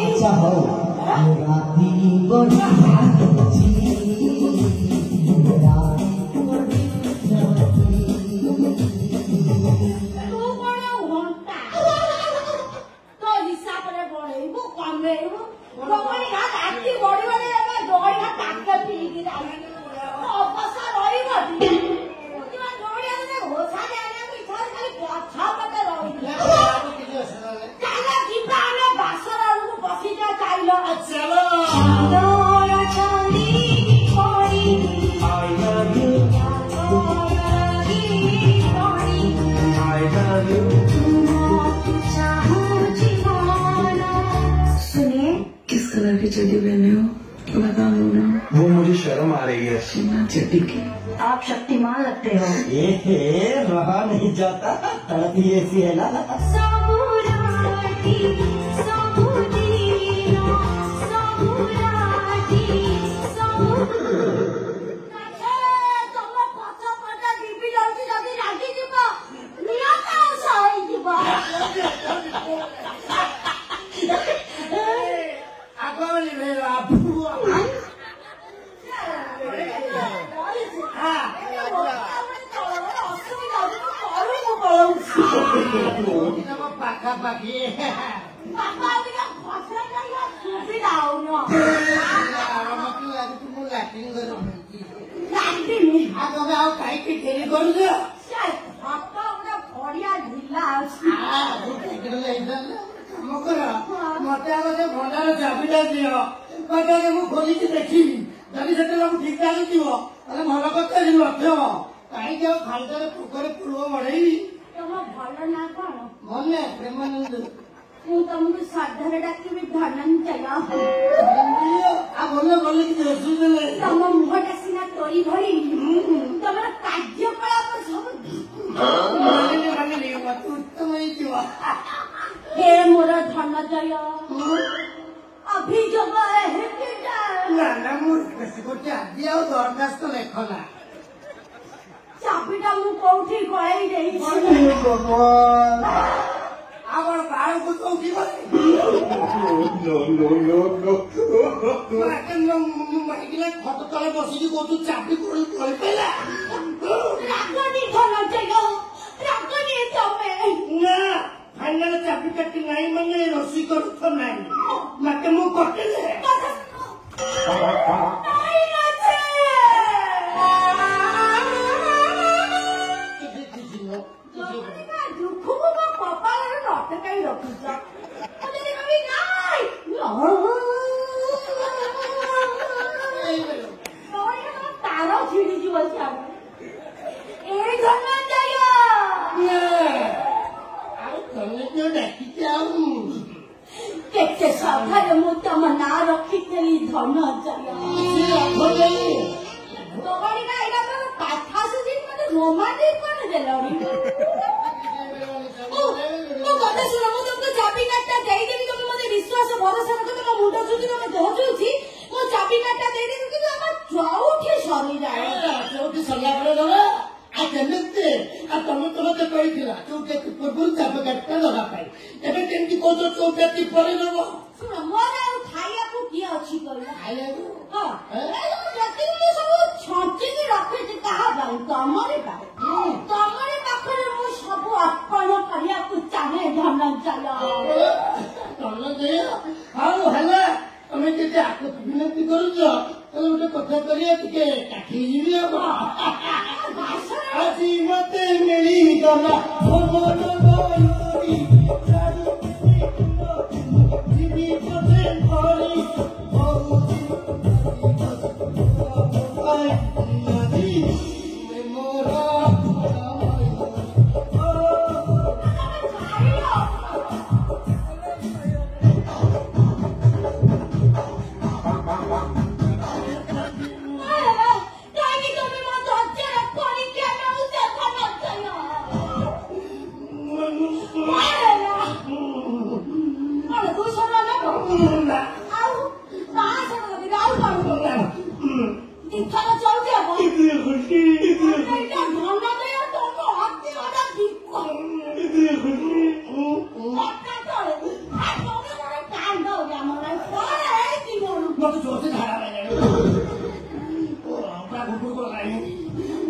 अच्छा हो वो मुझे शर्म आ रही है। चट्टी की आप शक्तिमान लगते हो। ये रहा नहीं जाता, तड़प ही ऐसी है ना। मत आगे भंडार चाबिटा दियो कटे मु खोली देखी जदि से ठीक ठाक थी भल कथा लक्ष्य कहीं खालटारे पोखर पूर्व बढ़ेबी भल ना कौन भले प्रेमानंद ମୁଁ ତମକୁ ଶ୍ରଦ୍ଧାରେ ଡାକିବି ଧନଞ୍ଜୟ। ଭଲ ଭଲ କିଛି ଅସୁବିଧା ନାହିଁ। ତମ ମୁହଁଟା ସିନା ତୋରି ଭଳି ତମର କାର୍ଯ୍ୟକଳାପ ସବୁ ଉତ୍ତମ ହେଇଯିବ। ହେ ମୋର ଧନଞ୍ଜୟ ଅଭିଯୋଗ ନା ନା ମୁଁ ଗୋଟେ ଆଜି ଆଉ ଦରଖାସ୍ତ ଲେଖନା। ଚାବିଟା ମୁଁ କୋଉଠି ଗଳେଇ ଦେଇଛି। আমার বাড়িতে তো কি বলে মাইকিলা ফটো তলে বসিকি কোথাও চাকরি করে করে পেলা রাগনি ধনঞ্জয় রাগনি তমে না ফাইনাল চাকরি কাটি নাই মানে রসি করছ নাই মাকে মু কটেলে তার ছিড়ি যাব এই ধনঞ্জয় କେତେ ଶ୍ରଦ୍ଧାରେ ମୁଁ ତମ ନାଁ ରଖିଥିଲି ଧନଞ୍ଜୟ। ଏଇଟା ତମ କଥା ଆସୁଛି ମତେ ରୋମାଣ୍ଟିକ କରିଦେଲଣି। ମୋ କଥା ଶୁଣ ମୁଁ ତମକୁ ଚାବି କାର୍ଡଟା ଦେଇଦେବି ତମେ ମତେ ବିଶ୍ୱାସ ଭରସା ରଖ ତମ ମୁଣ୍ଡ ଚୁଚି ତମେ ଦେହ ଚୁଚି ମୋ ଚାବି କାର୍ଡଟା ଦେଇଦେବି କିନ୍ତୁ ଆମ ଚଉଠି ସରିଯାଏ। ଚଉଠି ସରିଲା ପରେ ଦବା ଆଉ କେମିତି ଆଉ ତମେ ତ ମତେ କହିଥିଲା ଚଉଠି ପୂର୍ବରୁ ଚାବି କାର୍ଡଟା ଦବା ପାଇଁ ଏବେ କେମିତି କହୁଛ ଚଉଠି ପରେ ଦବ। ଶୁଣ ମୋର ଆଉ ଖାଇବାକୁ କିଏ ଅଛି କହିଲ ଖାଇବାକୁ ହଁ ଯେତିକି ମୁଁ ସବୁ ଛଞ୍ଚିକି ରଖିଛି କାହା ପାଇଁ ତମରି ପାଇଁ ତମରି ପାଖରେ ମୁଁ ସବୁ ଅର୍ପଣ କରିବାକୁ ଚାହେଁ ଧନଞ୍ଜୟ। ହଉ ହେଲା ତମେ ଯଦି ଆଗକୁ ବିନତି କରୁଛ ତାହେଲେ ଗୋଟେ କଥା କରିବା ଟିକେ କାଠି ଯିବି ଆଜି ମତେ ମିଳିଗଲା मत जोर से झाड़ा लगे अपना घुटू को लगाई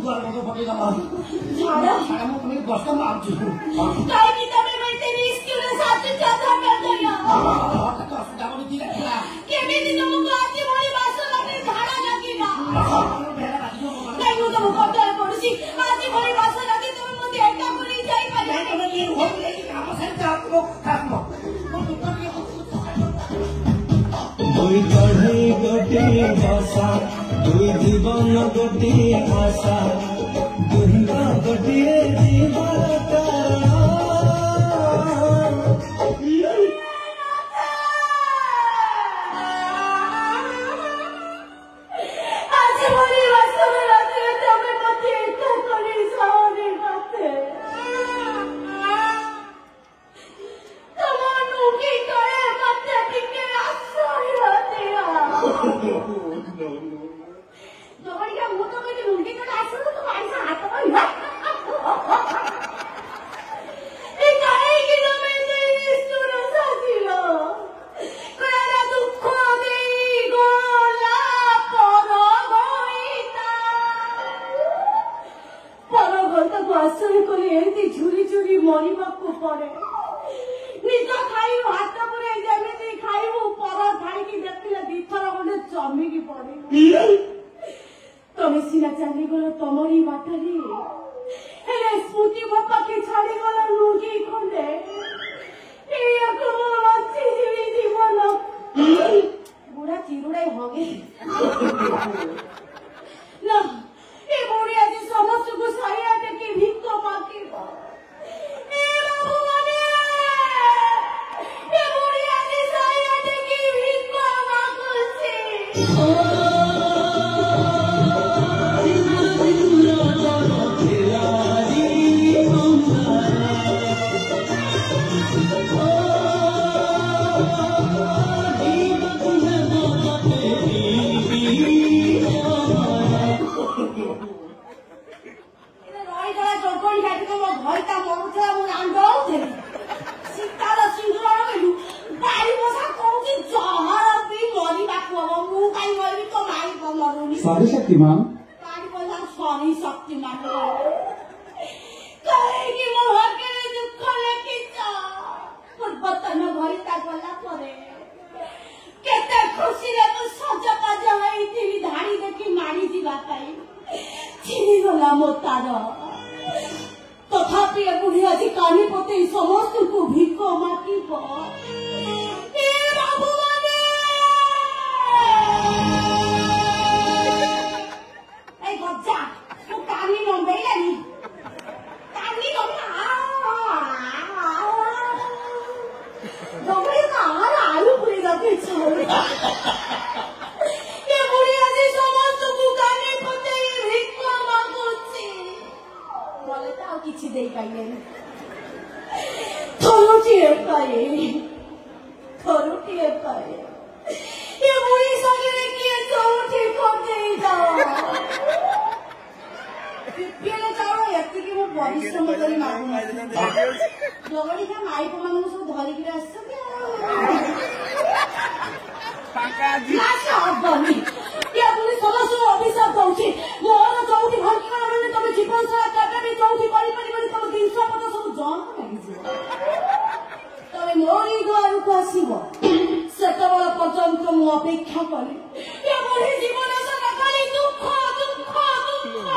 द्वार को पकड़ लगा झाड़ा झाड़ा में अपने बस का मार चुकी काय की तबे मैं तेरी स्किल साथ जाता कर दिया तो डाबल दी रखला केबे दिन मुझे आज भाई वासना लगे झाड़ा लगेगा नहीं वो तो मुकद्दर पड़ोसी आज भाई वासना लगे तो मुझे एका बोली जाई पाए तो ये हो गई कि काम से जात लो खात लो দুই চড়ে গোটে ভাষা দুই জীবন গোটে আশা দুই গোটে জীবন आज भाई वासना लगे तो मुझे एका बोली सामने बाते তোমার কি করে বাচ্চাটিকে আশ্রয় দিও তোমারিয়া মুতো করে উল্টি করে আসলো তো পয়সা হাত পাই এই কাই কি তুমি সুর সাজিল করা দুঃখ দেই গোলা পরগইতাକୁ ଆଶ୍ରୟ କରି ଏମିତି ଝୁରି ଝୁରି ମରିବାକୁ ପଡେ ନିଜ ଖାଇବୁ ହାତ ପୁରେଇ ଯେମିତି ଖାଇବୁ ପର ଥାଇକି ଦେଖିଲେ ଦିଥର ଖଣ୍ଡେ ଜମିକି ପଡିବୁ ତମେ ସିନା ଚାଲିଗଲ ତମରି ବାଟରେ ହେଲେ ସ୍ମୃତି ମୋ ପାଖେ ଛାଡିଗଲ ଲୁଙ୍ଗି ଖଣ୍ଡେ ଏଇଆକୁ ମୁଁ ବଞ୍ଚିଯିବି ଜୀବନ ବୁଢା ଚିରୁଡାଇ ହଗେ ନା ଏ ବୁଢୀ ଆଜି ସମସ୍ତଙ୍କୁ ସାଇଆ ଟେକି ଭିକ ମାଗିବ ଏ ଭଗବାନେ ଏ ବୁଢୀ ଆଜି ସାଇଆ ଟେକି ଭିକ ମାଗୁଛି ରହିଗଲା ଜଗଣି ଘାଟିକୁ ମୋ ଘଇତା ମରୁଥିଲା ମୁଁ ରାଣ୍ଡଉଥିଲି ଶୀତାର ସିନ୍ଦୁର ଲଗେଇଲୁ ବାରି ବସା କହୁଛି ଜହର ବି ମରିବାକୁ ହବ ମୁଁ କାଇଁ ମରିବି ତ ମାଇ ମରୁନି সরি শক্তিমান ବାରି ବସା ସରି ଶକ୍ତିମାନ କାହିଁକି ମୋ ଭାଗ୍ୟରେ ଦୁଃଖ ଲେଖିଛ ପୂର୍ବତନ ଘଇତା ଗଲା ପରେ କେତେ ଖୁସିରେ ମୁଁ ସଜବାଜ ହେଇଥିଲି ଧାଡ଼ି ଦେଖି ମାଡ଼ି ଯିବା ପାଇଁ ଚିରିଗଲା ମୋ ତାର ତଥାପି ଏ ବୁଢୀ ଆଜି କାନି ପତେଇ ସମସ୍ତଙ୍କୁ ଭିକ ମାଗିବ ଏ ଭଗବାନେ এই গজ্জা ତୁ କାନି ନମ୍ବେଇଲାନି କାନି ଜମି କାହାର ଆଳୁ ପୁରେଇ ଯାଉଛି ଇଚ୍ଛା ହଉନି ଏ ବୁଢୀ ଆଜି ସମସ୍ତଙ୍କୁ କାନି ପତେଇ ଭିକ ମାଗୁଛି বলে তাও কিছু দেই পাইলেন থরুটিয়ে পায়ে এ বুড়ি সঙ্গে গিয়ে চৌঠি করতে যাও পিপিএলে যাও এতিকি মু পরিশ্রম করি মাগুনি লগড়িকা মাইপ মানুষ সব ধরিকি আসছে হবনি পুଣି ସମସ୍ତଙ୍କୁ ଅଭିଶାପ ଦଉଛି ମୋର ଚଉଠି ଭଟକା ମାନେ ତମେ ଜୀବନ ସାରା କେବେ ବି ଚଉଠି କରିପାରିବନି ତମ ଜିନିଷ ପତ୍ର ସବୁ ଜଣକୁ ଲାଗିଯିବ ତମେ ମୋରି ଦୁଆରକୁ ଆସିବ ସେତେବେଳେ ପର୍ଯ୍ୟନ୍ତ ମୁଁ ଅପେକ୍ଷା କଲି ଏଭଳି ଜୀବନ ସାରା ଖାଲି ଦୁଃଖ ଦୁଃଖ ଦୁଃଖ